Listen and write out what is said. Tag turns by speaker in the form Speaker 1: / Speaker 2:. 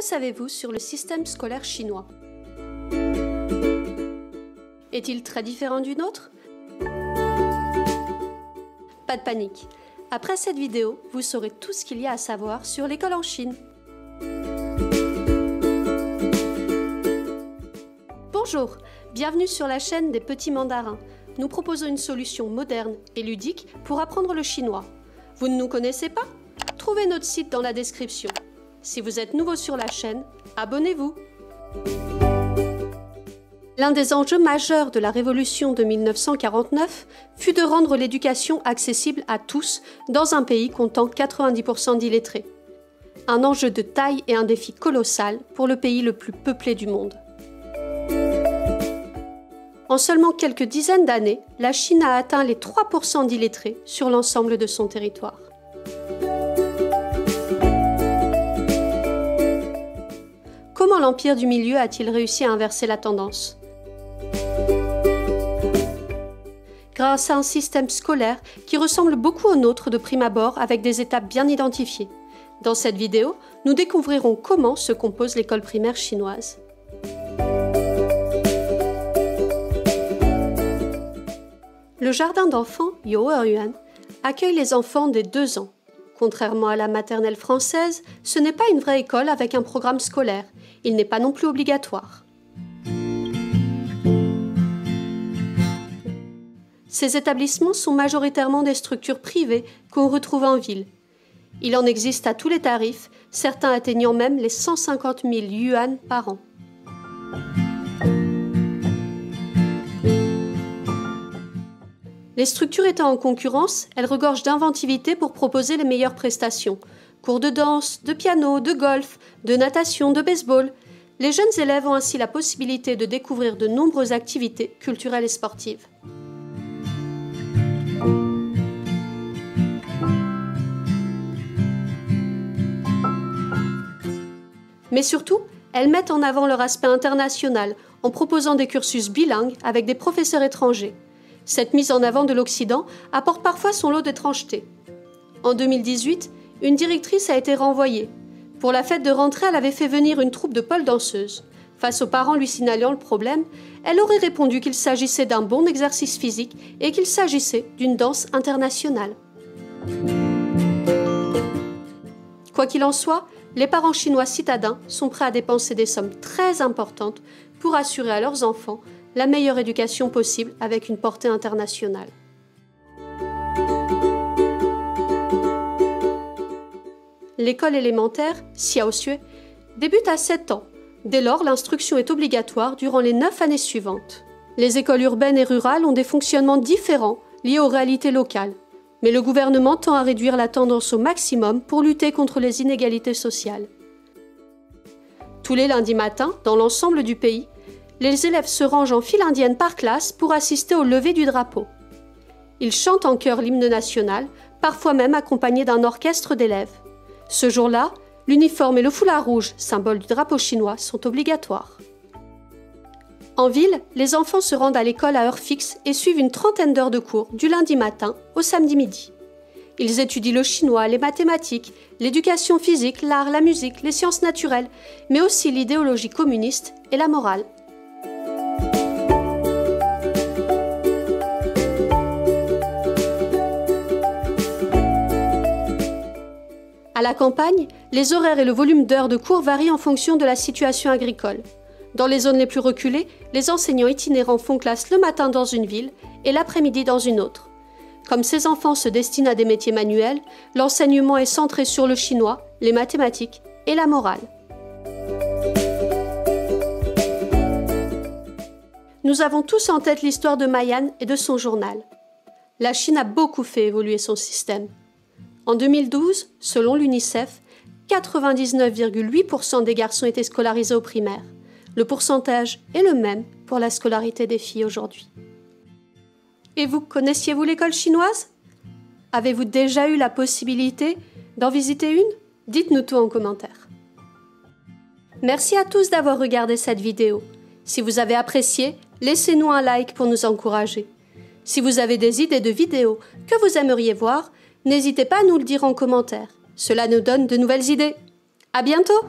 Speaker 1: savez-vous sur le système scolaire chinois? Est-il très différent du nôtre? Pas de panique. Après cette vidéo, vous saurez tout ce qu'il y a à savoir sur l'école en Chine. Bonjour, bienvenue sur la chaîne des petits mandarins. Nous proposons une solution moderne et ludique pour apprendre le chinois. Vous ne nous connaissez pas? Trouvez notre site dans la description. Si vous êtes nouveau sur la chaîne, abonnez-vous. L'un des enjeux majeurs de la Révolution de 1949 fut de rendre l'éducation accessible à tous dans un pays comptant 90% d'illettrés. Un enjeu de taille et un défi colossal pour le pays le plus peuplé du monde. En seulement quelques dizaines d'années, la Chine a atteint les 3% d'illettrés sur l'ensemble de son territoire. Comment l'Empire du Milieu a-t-il réussi à inverser la tendance? Grâce à un système scolaire qui ressemble beaucoup au nôtre de prime abord avec des étapes bien identifiées. Dans cette vidéo, nous découvrirons comment se compose l'école primaire chinoise. Le jardin d'enfants Youeruan accueille les enfants dès 2 ans. Contrairement à la maternelle française, ce n'est pas une vraie école avec un programme scolaire. Il n'est pas non plus obligatoire. Ces établissements sont majoritairement des structures privées qu'on retrouve en ville. Il en existe à tous les tarifs, certains atteignant même les 150 000 yuan par an. Les structures étant en concurrence, elles regorgent d'inventivité pour proposer les meilleures prestations. Cours de danse, de piano, de golf, de natation, de baseball. Les jeunes élèves ont ainsi la possibilité de découvrir de nombreuses activités culturelles et sportives. Mais surtout, elles mettent en avant leur aspect international en proposant des cursus bilingues avec des professeurs étrangers. Cette mise en avant de l'Occident apporte parfois son lot d'étrangeté. En 2018, une directrice a été renvoyée. Pour la fête de rentrée, elle avait fait venir une troupe de pole danseuses. Face aux parents lui signalant le problème, elle aurait répondu qu'il s'agissait d'un bon exercice physique et qu'il s'agissait d'une danse internationale. Quoi qu'il en soit, les parents chinois citadins sont prêts à dépenser des sommes très importantes pour assurer à leurs enfants la meilleure éducation possible avec une portée internationale. L'école élémentaire, Xiaoxue, débute à 7 ans. Dès lors, l'instruction est obligatoire durant les 9 années suivantes. Les écoles urbaines et rurales ont des fonctionnements différents liés aux réalités locales. Mais le gouvernement tend à réduire la tendance au maximum pour lutter contre les inégalités sociales. Tous les lundis matins, dans l'ensemble du pays, les élèves se rangent en file indienne par classe pour assister au lever du drapeau. Ils chantent en chœur l'hymne national, parfois même accompagnés d'un orchestre d'élèves. Ce jour-là, l'uniforme et le foulard rouge, symbole du drapeau chinois, sont obligatoires. En ville, les enfants se rendent à l'école à heure fixe et suivent une trentaine d'heures de cours du lundi matin au samedi midi. Ils étudient le chinois, les mathématiques, l'éducation physique, l'art, la musique, les sciences naturelles, mais aussi l'idéologie communiste et la morale. À la campagne, les horaires et le volume d'heures de cours varient en fonction de la situation agricole. Dans les zones les plus reculées, les enseignants itinérants font classe le matin dans une ville et l'après-midi dans une autre. Comme ces enfants se destinent à des métiers manuels, l'enseignement est centré sur le chinois, les mathématiques et la morale. Nous avons tous en tête l'histoire de Mayan et de son journal. La Chine a beaucoup fait évoluer son système. En 2012, selon l'UNICEF, 99,8% des garçons étaient scolarisés au primaire. Le pourcentage est le même pour la scolarité des filles aujourd'hui. Et vous, connaissiez-vous l'école chinoise? Avez-vous déjà eu la possibilité d'en visiter une? Dites-nous tout en commentaire. Merci à tous d'avoir regardé cette vidéo. Si vous avez apprécié, laissez-nous un like pour nous encourager. Si vous avez des idées de vidéos que vous aimeriez voir, n'hésitez pas à nous le dire en commentaire. Cela nous donne de nouvelles idées. À bientôt!